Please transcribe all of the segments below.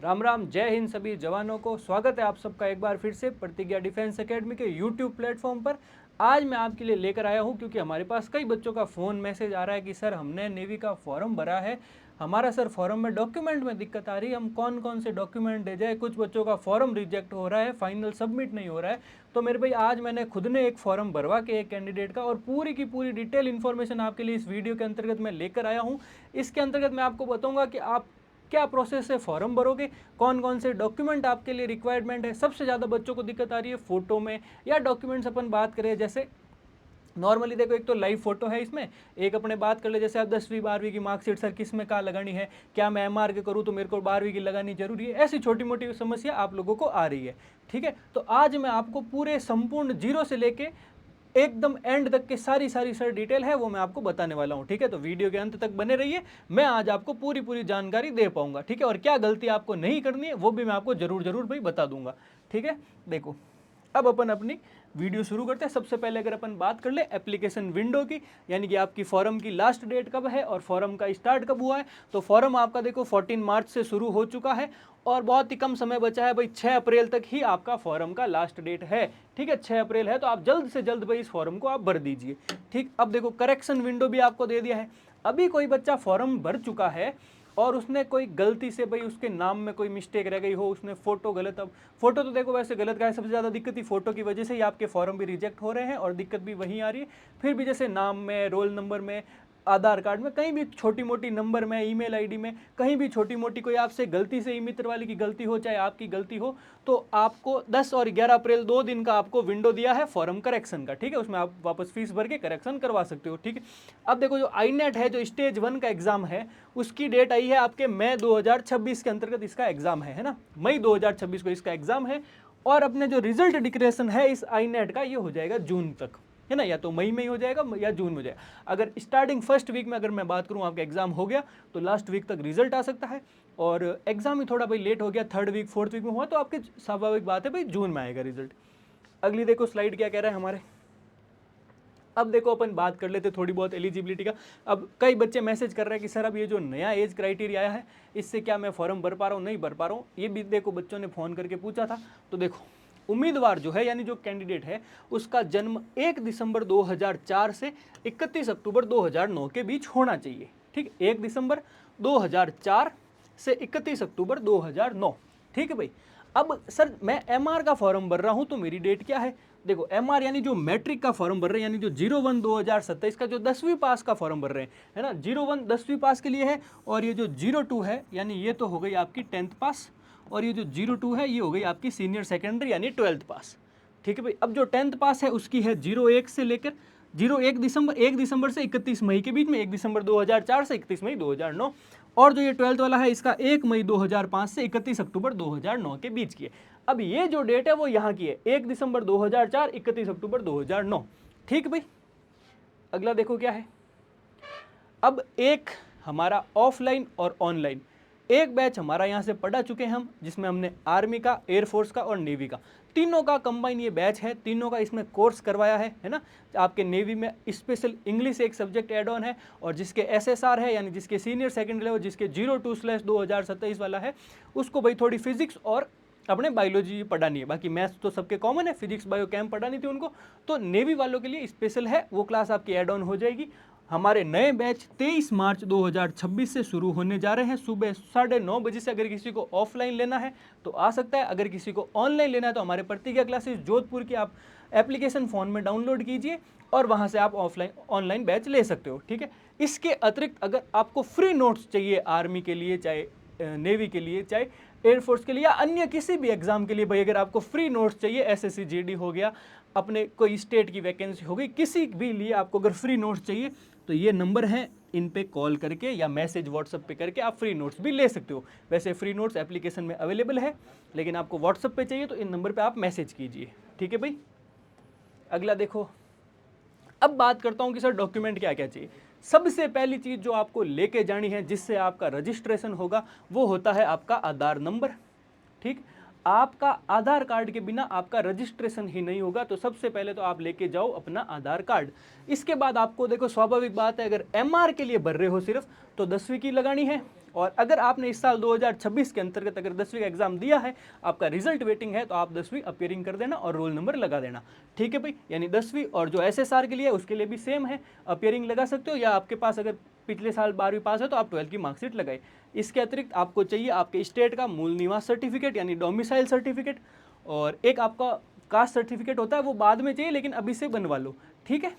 राम राम, जय हिंद सभी जवानों को। स्वागत है आप सबका एक बार फिर से प्रतिज्ञा डिफेंस एकेडमी के यूट्यूब प्लेटफॉर्म पर। आज मैं आपके लिए लेकर आया हूं क्योंकि हमारे पास कई बच्चों का फ़ोन मैसेज आ रहा है कि सर हमने नेवी का फॉर्म भरा है, हमारा सर फॉर्म में डॉक्यूमेंट में दिक्कत आ रही है, हम कौन कौन से डॉक्यूमेंट दे जाए। कुछ बच्चों का फॉर्म रिजेक्ट हो रहा है, फाइनल सबमिट नहीं हो रहा है। तो मेरे भाई आज मैंने खुद ने एक फॉर्म भरवा के एक कैंडिडेट का और पूरी की पूरी डिटेल इन्फॉर्मेशन आपके लिए इस वीडियो के अंतर्गत मैं लेकर आया हूँ। इसके अंतर्गत मैं आपको बताऊँगा कि आप क्या प्रोसेस से फॉर्म भरोगे, कौन कौन से डॉक्यूमेंट आपके लिए रिक्वायरमेंट है। सबसे ज़्यादा बच्चों को दिक्कत आ रही है फ़ोटो में या डॉक्यूमेंट्स। अपन बात करें जैसे नॉर्मली देखो, एक तो लाइव फोटो है इसमें, एक अपने बात कर ले जैसे आप 10वीं 12वीं की मार्कशीट सर किस में कहाँ लगानी है, क्या मैं एमआर के करूँ तो मेरे को 12वीं की लगानी जरूरी है। ऐसी छोटी मोटी समस्या आप लोगों को आ रही है। ठीक है, तो आज मैं आपको पूरे संपूर्ण जीरो से लेके एकदम एंड तक के सारी सर डिटेल है वो मैं आपको बताने वाला हूँ। ठीक है, तो वीडियो के अंत तक बने रहिए, मैं आज आपको पूरी पूरी जानकारी दे पाऊंगा। ठीक है, और क्या गलती आपको नहीं करनी है वो भी मैं आपको जरूर भाई बता दूंगा। ठीक है, देखो अब अपन अपनी वीडियो शुरू करते हैं। सबसे पहले अगर अपन बात कर ले एप्लीकेशन विंडो की, यानी कि आपकी फॉर्म की लास्ट डेट कब है और फॉर्म का स्टार्ट कब हुआ है, तो फॉर्म आपका देखो 14 मार्च से शुरू हो चुका है और बहुत ही कम समय बचा है भाई। 6 अप्रैल तक ही आपका फॉर्म का लास्ट डेट है। ठीक है, 6 अप्रैल है, तो आप जल्द से जल्द भाई इस फॉर्म को आप भर दीजिए। ठीक, अब देखो करेक्शन विंडो भी आपको दे दिया है। अभी कोई बच्चा फॉर्म भर चुका है और उसने कोई गलती से भाई उसके नाम में कोई मिस्टेक रह गई हो, उसने फोटो गलत, अब फोटो तो देखो वैसे गलत का है, सबसे ज़्यादा दिक्कत ही फोटो की वजह से ही आपके फॉर्म भी रिजेक्ट हो रहे हैं और दिक्कत भी वहीं आ रही है। फिर भी जैसे नाम में, रोल नंबर में, आधार कार्ड में, कहीं भी छोटी मोटी नंबर में, ईमेल आईडी में, कहीं भी छोटी मोटी कोई आपसे गलती से, ई मित्र वाले की गलती हो चाहे आपकी गलती हो, तो आपको 10 और 11 अप्रैल 2 दिन का आपको विंडो दिया है फॉर्म करेक्शन का। ठीक है, उसमें आप वापस फीस भर के करेक्शन करवा सकते हो। ठीक है, अब देखो जो आईनेट है, जो स्टेज 1 का एग्जाम है, उसकी डेट आई है आपके मई 2026 के अंतर्गत इसका एग्जाम है ना, मई 2026 को इसका एग्जाम है। और अपने जो रिजल्ट डिक्लेरेशन है इस आईनेट का, ये हो जाएगा जून तक, है ना, या तो मई में ही हो जाएगा या जून में हो जाएगा। अगर स्टार्टिंग फर्स्ट वीक में अगर मैं बात करूं आपका एग्जाम हो गया तो लास्ट वीक तक रिजल्ट आ सकता है, और एग्जाम ही थोड़ा भाई लेट हो गया, 3rd वीक 4th वीक में हुआ तो आपके स्वाभाविक बात है भाई जून में आएगा रिजल्ट। अगली देखो स्लाइड क्या कह रहा है हमारे। अब देखो अपन बात कर लेते थोड़ी बहुत एलिजिबिलिटी का। अब कई बच्चे मैसेज कर रहे हैं कि सर अब ये जो नया एज क्राइटेरिया आया है इससे क्या मैं फॉर्म भर पा रहा हूँ, नहीं भर पा रहा हूँ, ये भी देखो बच्चों ने फ़ोन करके पूछा था। तो देखो उम्मीदवार जो है यानी जो कैंडिडेट है उसका जन्म 1 दिसंबर 2004 से 31 अक्टूबर 2009 के बीच होना चाहिए। ठीक, 1 दिसंबर 2004 से 31 अक्टूबर 2009। ठीक है भाई, अब सर मैं एमआर का फॉर्म भर रहा हूं तो मेरी डेट क्या है, देखो एमआर यानी जो मैट्रिक का फॉर्म भर रहे हैं, यानी जो 01 2027 का जो 10वीं पास का फॉर्म भर रहे हैं, है ना, 01 10वीं पास के लिए है। और ये जो 02 है यानी ये तो हो गई आपकी 10th पास, और ये जो 02 है ये हो गई आपकी सीनियर सेकेंडरी यानी 12th पास। ठीक है भाई, अब जो 10th पास है उसकी है 01 से लेकर 1 दिसंबर से 31 मई के बीच में, 1 दिसंबर 2004 से 31 मई 2009। और जो ये 12th वाला है इसका 1 मई 2005 से 31 अक्टूबर 2009 के बीच की है। अब ये जो डेट है वो यहाँ की है, 1 दिसंबर 2004 31 अक्टूबर 2009। ठीक भाई, अगला देखो क्या है। अब एक हमारा ऑफलाइन और ऑनलाइन एक बैच हमारा यहाँ से पढ़ा चुके हैं हम, जिसमें हमने आर्मी का, एयरफोर्स का और नेवी का तीनों का कंबाइन ये बैच है, तीनों का इसमें कोर्स करवाया है ना। आपके नेवी में स्पेशल इंग्लिश एक सब्जेक्ट एड ऑन है, और जिसके एसएसआर है यानी जिसके सीनियर सेकेंडरी लेवल, जिसके 02/2027 वाला है, उसको भाई थोड़ी फिजिक्स और अपने बायोलॉजी पढ़ानी है। बाकी मैथ्स तो सबके कॉमन है, फिजिक्स बायो केम पढ़ानी थी उनको, तो नेवी वालों के लिए स्पेशल है, वो क्लास आपकी एड ऑन हो जाएगी। हमारे नए बैच 23 मार्च 2026 से शुरू होने जा रहे हैं। सुबह 9:30 बजे से अगर किसी को ऑफलाइन लेना है तो आ सकता है, अगर किसी को ऑनलाइन लेना है तो हमारे प्रतिज्ञा क्लासेस जोधपुर की आप एप्लीकेशन फ़ोन में डाउनलोड कीजिए और वहाँ से आप ऑनलाइन बैच ले सकते हो। ठीक है, इसके अतिरिक्त अगर आपको फ्री नोट्स चाहिए आर्मी के लिए, चाहे नेवी के लिए, चाहे एयरफोर्स के लिए, या अन्य किसी भी एग्जाम के लिए भाई, अगर आपको फ्री नोट्स चाहिए, एसएससी जीडी हो गया, अपने कोई स्टेट की वैकेंसी हो गई, किसी भी लिए आपको अगर फ्री नोट्स चाहिए तो ये नंबर है, इन पे कॉल करके या मैसेज व्हाट्सएप पे करके आप फ्री नोट्स भी ले सकते हो। वैसे फ्री नोट्स एप्लीकेशन में अवेलेबल है, लेकिन आपको व्हाट्सएप पे चाहिए तो इन नंबर पे आप मैसेज कीजिए। ठीक है भाई, अगला देखो। अब बात करता हूँ कि सर डॉक्यूमेंट क्या क्या चाहिए। सबसे पहली चीज़ जो आपको लेके जानी है जिससे आपका रजिस्ट्रेशन होगा वो होता है आपका आधार नंबर। ठीक, आपका आधार कार्ड के बिना आपका रजिस्ट्रेशन ही नहीं होगा। तो सबसे पहले तो आप लेके जाओ अपना आधार कार्ड। इसके बाद आपको देखो, स्वाभाविक बात है, अगर एमआर के लिए भर रहे हो सिर्फ, तो 10वीं की लगानी है। और अगर आपने इस साल 2026 के अंतर्गत अगर 10वीं का एग्जाम दिया है, आपका रिजल्ट वेटिंग है, तो आप 10वीं अपीयरिंग कर देना और रोल नंबर लगा देना। ठीक है भाई, यानी 10वीं। और जो एसएसआर के लिए है उसके लिए भी सेम है, अपीयरिंग लगा सकते हो, या आपके पास अगर पिछले साल 12वीं पास है तो आप 12th की मार्कशीट लगाए। इसके अतिरिक्त आपको चाहिए आपके स्टेट का मूल निवास सर्टिफिकेट यानी डोमिसाइल सर्टिफिकेट, और एक आपका कास्ट सर्टिफिकेट होता है, वो बाद में चाहिए, लेकिन अभी से बनवा लो। ठीक है।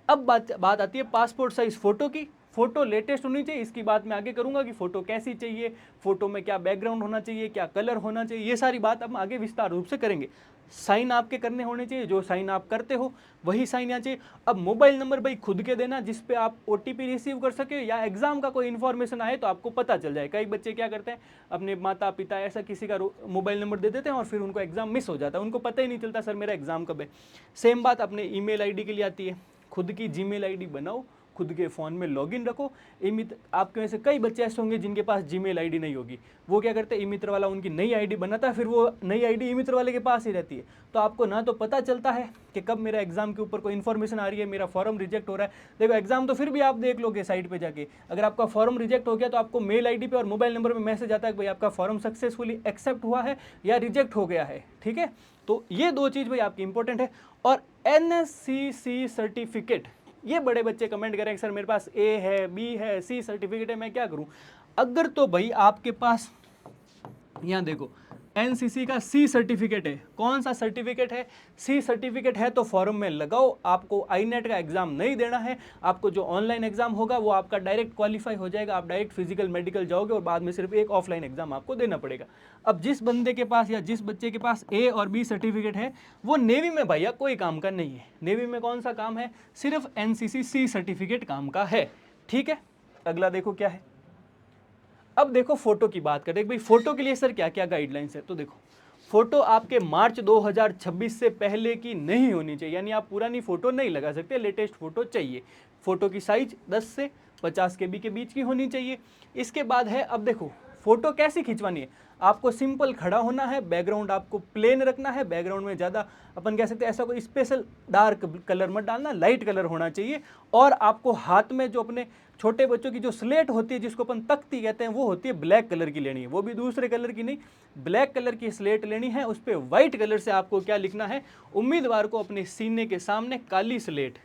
अब बात आती है पासपोर्ट साइज फोटो की। फोटो लेटेस्ट होनी चाहिए। इसकी बात मैं आगे करूंगा कि फोटो कैसी चाहिए, फोटो में क्या बैकग्राउंड होना चाहिए, क्या कलर होना चाहिए, ये सारी बात हम आगे विस्तार रूप से करेंगे। साइन आपके करने होने चाहिए, जो साइन आप करते हो वही साइन यहाँ चाहिए। अब मोबाइल नंबर भाई खुद के देना, जिस पे आप ओटीपी रिसीव कर सके, या एग्जाम का कोई इन्फॉर्मेशन आए तो आपको पता चल जाए। कई बच्चे क्या करते हैं, अपने माता पिता ऐसा किसी का मोबाइल नंबर दे देते हैं और फिर उनको एग्जाम मिस हो जाता है, उनको पता ही नहीं चलता सर मेरा एग्जाम कब है। सेम बात अपने ईमेल आईडी के लिए आती है। खुद की जीमेल आईडी बनाओ, खुद के फ़ोन में लॉगिन रखो। ई-मित्र, आपके में से कई बच्चे ऐसे होंगे जिनके पास जीमेल आईडी नहीं होगी। वो क्या करते हैं, ई-मित्र वाला उनकी नई आईडी बनाता है, फिर वो नई आईडी ई-मित्र वाले के पास ही रहती है। तो आपको ना तो पता चलता है कि कब मेरा एग्जाम के ऊपर कोई इन्फॉर्मेशन आ रही है, मेरा फॉर्म रिजेक्ट हो रहा है। देखो एग्जाम तो फिर भी आप देख लोगे साइट पे जाके, अगर आपका फॉर्म रिजेक्ट हो गया तो आपको मेल आईडी पे और मोबाइल नंबर पे मैसेज आता है कि भाई आपका फॉर्म सक्सेसफुली एक्सेप्ट हुआ है या रिजेक्ट हो गया है। ठीक है, तो ये दो चीज़ भाई आपकी इंपॉर्टेंट है। और एनएससीसी सर्टिफिकेट, ये बड़े बच्चे कमेंट करें सर मेरे पास ए है, बी है, सी सर्टिफिकेट है, मैं क्या करूं। अगर तो भाई आपके पास, यहाँ देखो, एनसीसी का सी सर्टिफिकेट है। कौन सा सर्टिफिकेट है, सी सर्टिफिकेट है, तो फॉर्म में लगाओ। आपको आईनेट का एग्जाम नहीं देना है, आपको जो ऑनलाइन एग्जाम होगा वो आपका डायरेक्ट क्वालिफाई हो जाएगा, आप डायरेक्ट फिजिकल मेडिकल जाओगे और बाद में सिर्फ एक ऑफलाइन एग्जाम आपको देना पड़ेगा। अब जिस बंदे के पास या जिस बच्चे के पास ए और बी सर्टिफिकेट है, वो नेवी में भैया कोई काम का नहीं है। नेवी में कौन सा काम है, सिर्फ एनसीसी सी सर्टिफिकेट काम का है। ठीक है, अगला देखो क्या है। अब देखो फोटो की बात करें भाई, फोटो के लिए सर क्या क्या गाइडलाइंस है। तो देखो, फोटो आपके मार्च 2026 से पहले की नहीं होनी चाहिए, यानी आप पुरानी फोटो नहीं लगा सकते, लेटेस्ट फोटो चाहिए। फोटो की साइज 10 से 50 KB के बीच की होनी चाहिए। इसके बाद है, अब देखो फोटो कैसी खिंचवानी है। आपको सिंपल खड़ा होना है, बैकग्राउंड आपको प्लेन रखना है, बैकग्राउंड में ज़्यादा अपन कह सकते हैं ऐसा कोई स्पेशल डार्क कलर मत डालना, लाइट कलर होना चाहिए। और आपको हाथ में जो अपने छोटे बच्चों की जो स्लेट होती है, जिसको अपन तख्ती कहते हैं, वो होती है ब्लैक कलर की लेनी है, वो भी दूसरे कलर की नहीं, ब्लैक कलर की स्लेट लेनी है। उस पर व्हाइट कलर से आपको क्या लिखना है, उम्मीदवार को अपने सीने के सामने काली स्लेट,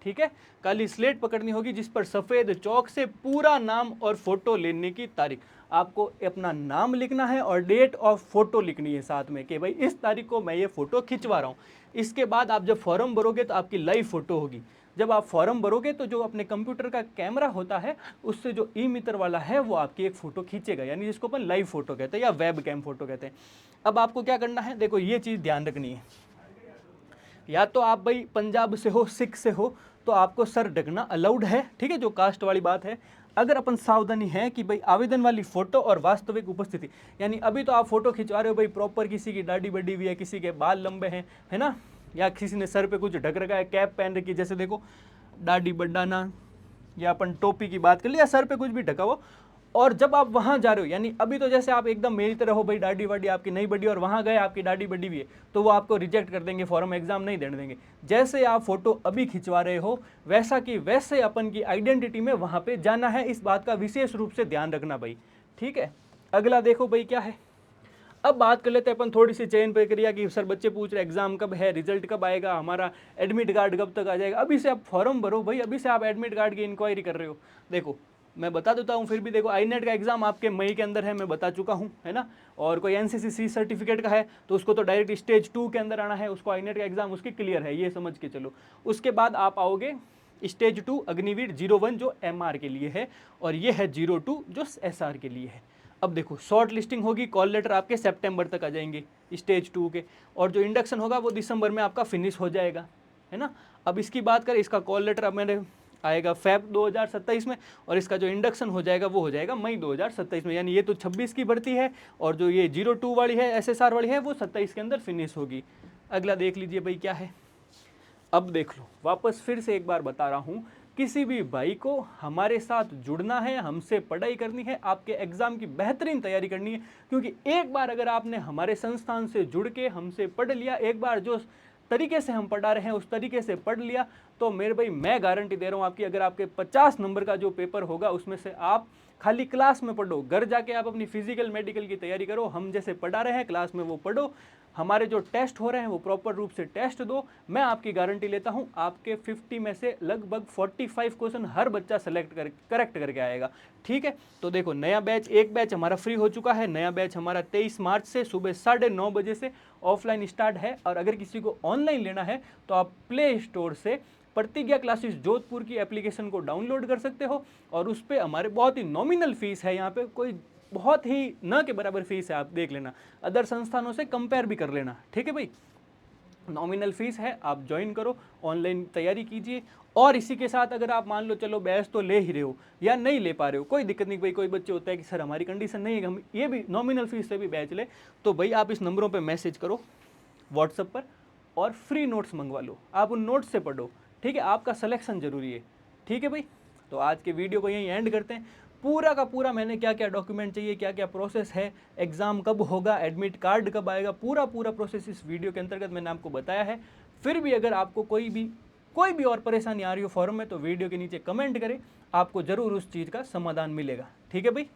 ठीक है, काली स्लेट पकड़नी होगी, जिस पर सफ़ेद चौक से पूरा नाम और फोटो लेने की तारीख, आपको अपना नाम लिखना है और डेट ऑफ फोटो लिखनी है साथ में, कि भाई इस तारीख को मैं ये फ़ोटो खिंचवा रहा हूँ। इसके बाद आप जब फॉर्म भरोगे तो आपकी लाइव फ़ोटो होगी। जब आप फॉर्म भरोगे तो जो अपने कंप्यूटर का कैमरा होता है, उससे जो ई-मित्र वाला है वो आपकी एक फ़ोटो खींचेगा, यानी जिसको अपन लाइव फ़ोटो कहते हैं या वेब कैम फ़ोटो कहते हैं। अब आपको क्या करना है, देखो ये चीज़ ध्यान रखनी है। या तो आप भाई पंजाब से हो, सिख से हो, तो आपको सर ढकना अलाउड है, ठीक है, जो कास्ट वाली बात है। अगर अपन सावधानी है कि भाई आवेदन वाली फोटो और वास्तविक उपस्थिति, यानी अभी तो आप फोटो खिंचवा रहे हो भाई प्रॉपर, किसी की दाढ़ी बड़ी हुई है, किसी के बाल लंबे हैं, है ना, या किसी ने सर पे कुछ ढक रखा है, कैप पहन रखी, जैसे देखो दाढ़ी बढ़ाना, या अपन टोपी की बात कर लिया, सर पे कुछ भी ढका हो। और जब आप वहाँ जा रहे हो, यानी अभी तो जैसे आप एकदम मेरी तरह हो भाई, दाढ़ी वाड़ी आपकी नहीं बढ़ी, और वहाँ गए आपकी दाढ़ी बढ़ी हुई है, तो वो आपको रिजेक्ट कर देंगे, फॉर्म एग्जाम नहीं देने देंगे। जैसे आप फोटो अभी खिंचवा रहे हो, वैसा कि वैसे अपन की आइडेंटिटी में वहाँ पे जाना है, इस बात का विशेष रूप से ध्यान रखना भाई, ठीक है। अगला देखो भाई क्या है। अब बात कर लेते हैं अपन थोड़ी सी चयन प्रक्रिया की। सर बच्चे पूछ रहे एग्जाम कब है, रिजल्ट कब आएगा, हमारा एडमिट कार्ड कब तक आ जाएगा। अभी से आप फॉर्म भरो भाई, अभी से आप एडमिट कार्ड की इंक्वायरी कर रहे हो। देखो मैं बता देता हूँ फिर भी, देखो आईनेट का एग्जाम आपके मई के अंदर है, मैं बता चुका हूँ, है ना। और कोई एनसीसी सर्टिफिकेट का है तो उसको तो डायरेक्ट स्टेज 2 के अंदर आना है, उसको आईनेट का एग्जाम उसकी क्लियर है, ये समझ के चलो। उसके बाद आप आओगे स्टेज 2 अग्निवीर 01 जो MR के लिए है, और ये है 02 जो SR के लिए है। अब देखो शॉर्ट लिस्टिंग होगी, कॉल लेटर आपके सितंबर तक आ जाएंगे स्टेज 2 के, और जो इंडक्शन होगा वो दिसंबर में आपका फिनिश हो जाएगा, है ना। अब इसकी बात करें, इसका कॉल लेटर अब मेरे आएगा फेब 2027 में, और इसका जो इंडक्शन हो जाएगा वो हो जाएगा मई 2027 में। यानी ये तो 26 की भर्ती है, और जो ये 02 वाली है SSR वाली है वो 27 के अंदर फिनिश होगी। अगला देख लीजिए भाई क्या है। अब देख लो, वापस फिर से एक बार बता रहा हूँ कि किसी भी भाई को हमारे साथ जुड़ना है, हमसे पढ़ाई करनी है, आपके एग्ज़ाम की बेहतरीन तैयारी करनी है, क्योंकि एक बार अगर आपने हमारे संस्थान से जुड़ के हमसे पढ़ लिया, एक बार जो तरीके से हम पढ़ा रहे हैं उस तरीके से पढ़ लिया, तो मेरे भाई मैं गारंटी दे रहा हूँ आपकी, अगर आपके 50 नंबर का जो पेपर होगा उसमें से आप खाली क्लास में पढ़ो, घर जाके आप अपनी फिजिकल मेडिकल की तैयारी करो, हम जैसे पढ़ा रहे हैं क्लास में वो पढ़ो, हमारे जो टेस्ट हो रहे हैं वो प्रॉपर रूप से टेस्ट दो, मैं आपकी गारंटी लेता हूं आपके 50 में से लगभग 45 क्वेश्चन हर बच्चा करेक्ट करके आएगा। ठीक है, तो देखो नया बैच, एक बैच हमारा फ्री हो चुका है, नया बैच हमारा 23 मार्च से सुबह 9:30 बजे से ऑफलाइन स्टार्ट है, और अगर किसी को ऑनलाइन लेना है तो आप प्ले स्टोर से प्रतिज्ञा क्लासेस जोधपुर की एप्लीकेशन को डाउनलोड कर सकते हो, और उस पर हमारे बहुत ही नॉमिनल फीस है, यहाँ पे कोई बहुत ही न के बराबर फीस है, आप देख लेना, अदर संस्थानों से कंपेयर भी कर लेना। ठीक है भाई, नॉमिनल फीस है, आप ज्वाइन करो, ऑनलाइन तैयारी कीजिए। और इसी के साथ अगर आप मान लो चलो बैच तो ले ही रहे हो या नहीं ले पा रहे हो, कोई दिक्कत नहीं भाई, कोई बच्चे होता है कि सर हमारी कंडीशन नहीं है हम ये भी नॉमिनल फीस से भी बैच ले, तो भाई आप इस नंबरों पर मैसेज करो व्हाट्सएप पर और फ्री नोट्स मंगवा लो, आप उन नोट्स से पढ़ो। ठीक है, आपका सिलेक्शन जरूरी है। ठीक है भाई, तो आज के वीडियो को यहीं एंड करते हैं। पूरा का पूरा मैंने क्या क्या डॉक्यूमेंट चाहिए, क्या क्या प्रोसेस है, एग्ज़ाम कब होगा, एडमिट कार्ड कब आएगा, पूरा पूरा प्रोसेस इस वीडियो के अंतर्गत मैंने आपको बताया है। फिर भी अगर आपको कोई भी और परेशानी आ रही हो फॉरम में, तो वीडियो के नीचे कमेंट करें, आपको ज़रूर उस चीज़ का समाधान मिलेगा। ठीक है भाई।